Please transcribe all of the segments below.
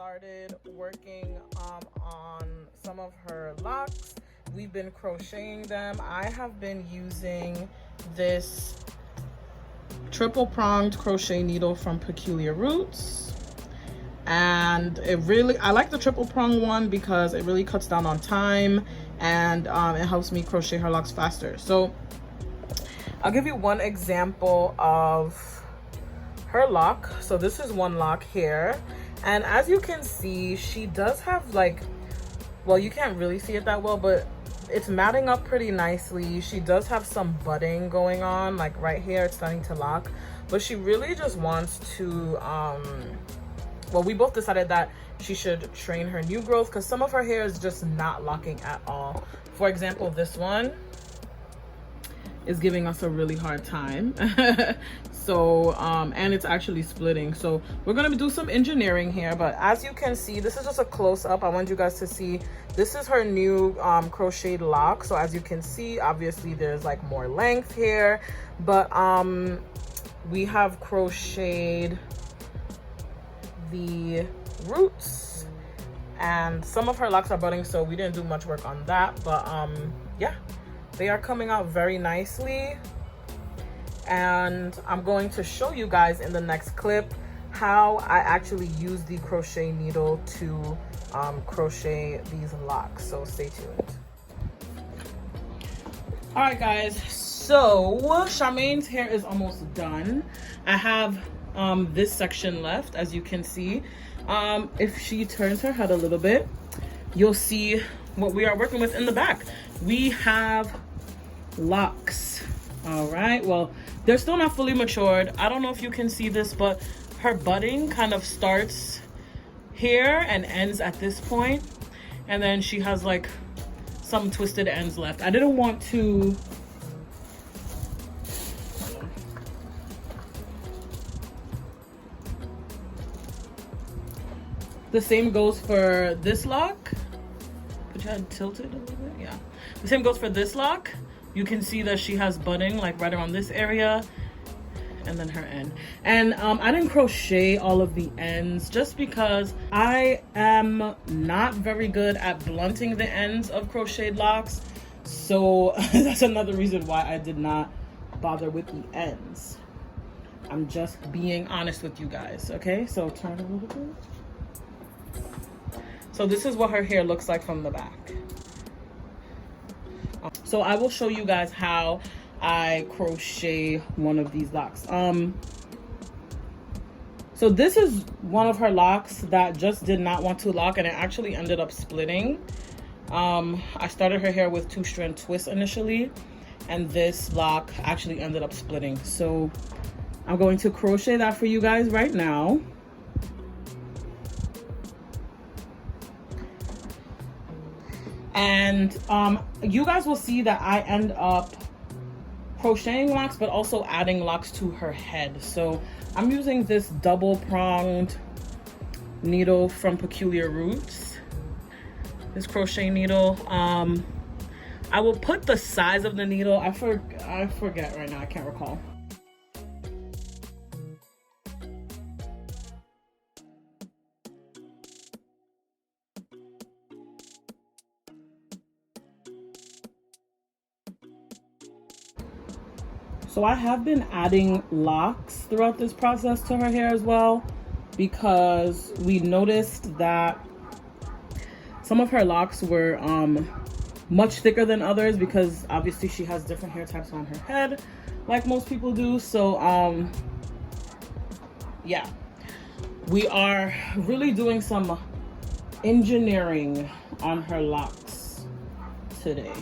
started working on some of her locks. We've been crocheting them. I have been using this triple pronged crochet needle from Peculiar Roots, and I like the triple prong one because it really cuts down on time, and it helps me crochet her locks faster. So I'll give you one example of her lock. So this is one lock here, and as you can see, she does have like, well, you can't really see it that well, but it's matting up pretty nicely. She does have some budding going on, like right here, it's starting to lock, but she really just wants to, well, we both decided that she should train her new growth because some of her hair is just not locking at all. For example, this one is giving us a really hard time. So and it's actually splitting, so we're gonna do some engineering here. But as you can see, this is just a close-up. I want you guys to see this is her new crocheted lock. So as you can see, obviously there's like more length here, but we have crocheted the roots, and some of her locks are budding, so we didn't do much work on that. But yeah, they are coming out very nicely, and I'm going to show you guys in the next clip how I actually use the crochet needle to crochet these locks. So stay tuned. All right guys, so Charmaine's hair is almost done. I have this section left, as you can see. If she turns her head a little bit, you'll see what we are working with in the back. We have locks. All right, well, they're still not fully matured. I don't know if you can see this, but her budding kind of starts here and ends at this point, and then she has like some twisted ends left. I didn't want to the same goes for this lock. Put your head tilted a little bit. Yeah, the same goes for this lock. You can see that she has budding like right around this area, and then her end. And I didn't crochet all of the ends just because I am not very good at blunting the ends of crocheted locks. So that's another reason why I did not bother with the ends. I'm just being honest with you guys, okay? So turn a little bit. So this is what her hair looks like from the back. So I will show you guys how I crochet one of these locks. So this is one of her locks that just did not want to lock, and it actually ended up splitting. I started her hair with 2-strand twists initially, and this lock actually ended up splitting. So I'm going to crochet that for you guys right now. And you guys will see that I end up crocheting locks, but also adding locks to her head. So I'm using this double pronged needle from Peculiar Roots, this crochet needle. I will put the size of the needle. I forget right now, I can't recall. So I have been adding locks throughout this process to her hair as well, because we noticed that some of her locks were much thicker than others, because obviously she has different hair types on her head like most people do. So yeah, we are really doing some engineering on her locks today.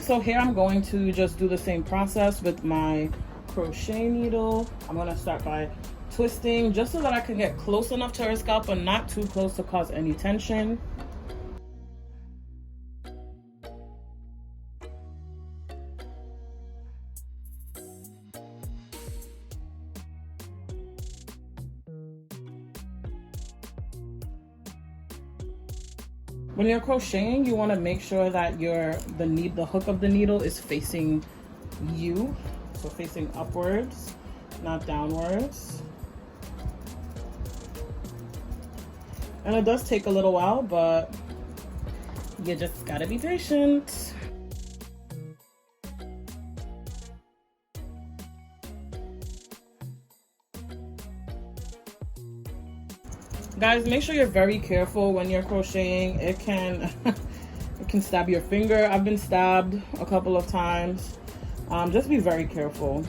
So here I'm going to just do the same process with my crochet needle. I'm going to start by twisting just so that I can get close enough to her scalp but not too close to cause any tension. When you're crocheting, you want to make sure that the hook of the needle is facing you, so facing upwards, not downwards. And it does take a little while, but you just gotta be patient. Guys, make sure you're very careful when you're crocheting. It can it can stab your finger. I've been stabbed a couple of times. Just be very careful.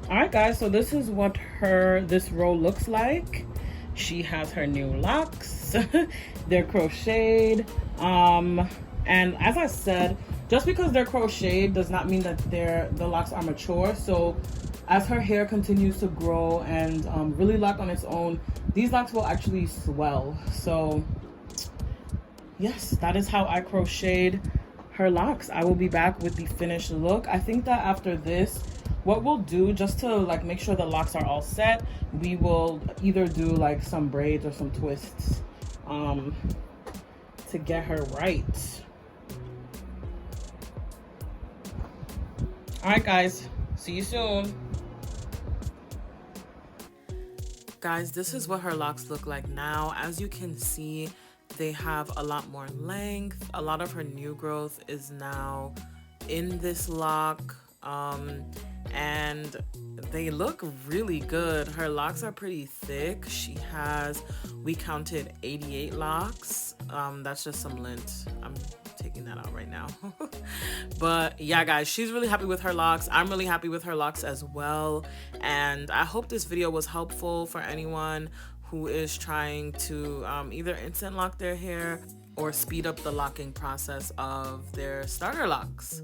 All right, guys, so this is what this row looks like. She has her new locks. They're crocheted. And as I said, just because they're crocheted does not mean that the locks are mature. So as her hair continues to grow and really lock on its own, these locks will actually swell. So yes, that is how I crocheted her locks. I will be back with the finished look. I think that after this, what we'll do, just to like make sure the locks are all set, we will either do like some braids or some twists to get her right. All right, guys, see you soon. Guys, this is what her locks look like now. As you can see, they have a lot more length. A lot of her new growth is now in this lock, and they look really good. Her locks are pretty thick. She has, we counted 88 locks. That's just some lint. I'm taking that out right now. But yeah, guys, she's really happy with her locks. I'm really happy with her locks as well. And I hope this video was helpful for anyone who is trying to either instant lock their hair or speed up the locking process of their starter locks.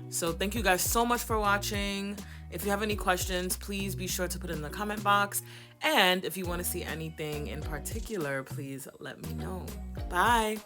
So thank you guys so much for watching. If you have any questions, please be sure to put it in the comment box. And if you want to see anything in particular, please let me know. Bye.